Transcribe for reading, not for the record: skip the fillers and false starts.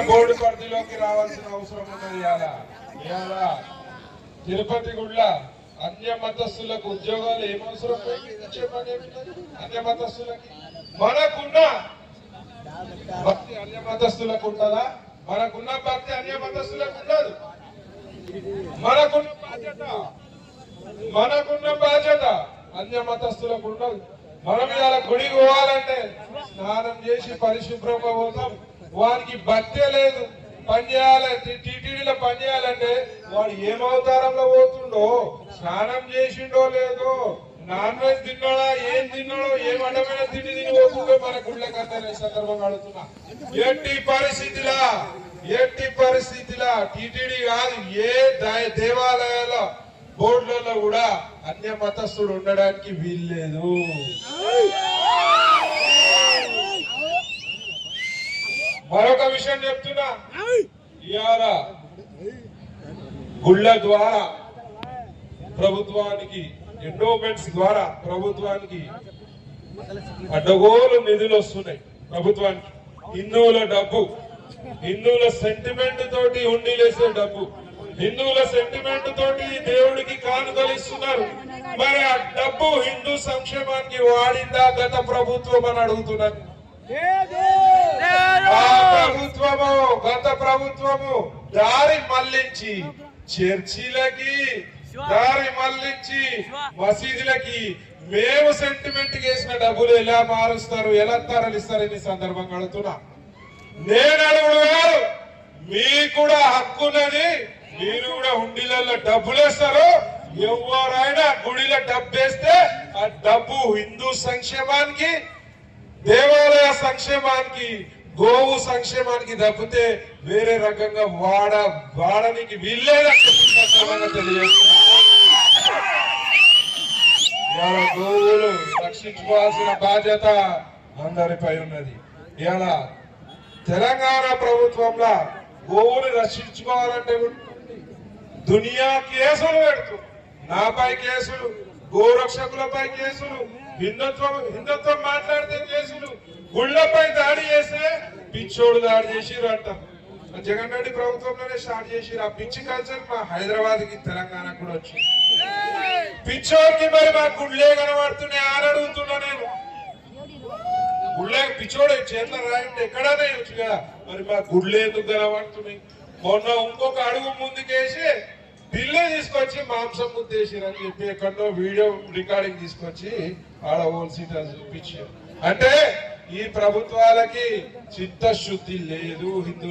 Board పరిధిలోకి రావాల్సిన అవసరం ఉన్నది. ఇవాళ తిరుపతి గుళ్ళ అన్య మతస్థులకు ఉద్యోగాలు ఏమవసరం? అన్య మతస్థులకి మనకున్న భక్తి అన్య మతస్థులకు ఉంటుందా? మనకున్న భక్తి అన్య మతస్థులకు ఉండదు. మనకున్న బాధ్యత అన్య మతస్థులకు ఉండదు. మనం ఇలా గుడికి పోవాలంటే స్నానం చేసి పరిశుభ్రంగా పోతాం. వారికి భక్తే లేదు, పని చేయాలి, టీటీడీలో పని చేయాలంటే వాడు ఏమవతారంలో పోతుండో, స్నానం చేసిండో లేదో, నాన్ వెజ్ తిన్నాడా, ఏం తిన్నాడో, ఏం అడ్డమైన తిండి తిని పోతుండో మన గుళ్ళకంటే సందర్భంగా అడుగుతున్నా. ఎట్టి పరిస్థితిలా టీటీడీ కాదు, ఏ దేవాలయాల బోర్డులలో కూడా అన్య మతస్థుడు ఉండడానికి వీల్లేదు. మరొక విషయం చెప్తున్నా, ఇవాళ గుళ్ళ ద్వారా ప్రభుత్వానికి, ఎండోమెంట్స్ ద్వారా ప్రభుత్వానికి అడ్డగోలు నిధులు వస్తున్నాయి. ప్రభుత్వానికి హిందువుల డబ్బు, హిందువుల సెంటిమెంట్ తోటి ఉండిలేసే డబ్బు, హిందువుల సెంటిమెంట్ తోటి దేవుడికి కానుకలు ఇస్తున్నారు. మరి ఆ డబ్బు హిందూ సంక్షేమానికి వాడిందా గత ప్రభుత్వం అని అడుగుతున్నారు. గత ప్రభుత్వము దారి మళ్లించి చర్చిలకి, దారి మళ్లించి మసీదులకి మేము సెంటిమెంట్ చేసిన డబ్బులు ఎలా మారుస్తారు, ఎలా తరలిస్తారు ఈ సందర్భంగా అడుగుతున్నా. నేను అడుగుడు గారు, మీకు కూడా హక్కున్నది, మీరు కూడా హుండీలలో డబ్బులు వేస్తారు. ఎవరైనా గుడిలో డబ్బు వేస్తే ఆ డబ్బు హిందూ సంక్షేమానికి, దేవాలయ సంక్షేమానికి, గోవు సంక్షేమానికి తప్పితే వేరే రకంగా వాడడానికి వీల్లేదని తెలియజేస్తున్నా. గోవులు రక్షించుకోవాల్సిన బాధ్యత అందరిపై ఉన్నది. ఇలా తెలంగాణ ప్రభుత్వంలో గోవుని రక్షించుకోవాలంటే దునియా కేసులు పెడుతుంది. నాపై కేసులు, గోరక్షకులపై కేసులు, హిందుత్వం మాట్లాడితే కేసులు, గుళ్లపై దాడి చేస్తే పిచ్చోడు దాడి చేసిరు అంటాం. జగన్ రెడ్డి ప్రభుత్వంలోనే స్టార్ట్ చేసిరు. ఆ పిచ్చి కల్చర్ మా హైదరాబాద్ కి, తెలంగాణకు కూడా వచ్చింది. పిచ్చోడికి మరి మా గుళ్ళే కనబడుతున్నాయి అని అడుగుతున్నా నేను. గుళ్ళే పిచ్చోడు చేతుల రాయంటే ఎక్కడనే వచ్చు కదా, మరి మా గుళ్ళే ఎందుకు కనబడుతున్నాయి? మొన్న ఇంకొక అడుగు ముందుకేసి బిల్లు తీసుకొచ్చి మాంసం ముద్దేసిరని చెప్పి ఎక్కడో వీడియో రికార్డింగ్ తీసుకొచ్చి ఆడ హోల్ సీట్ చూపించారు. అంటే ఈ ప్రభుత్వాలకి చిత్తశుద్ధి లేదు. హిందూ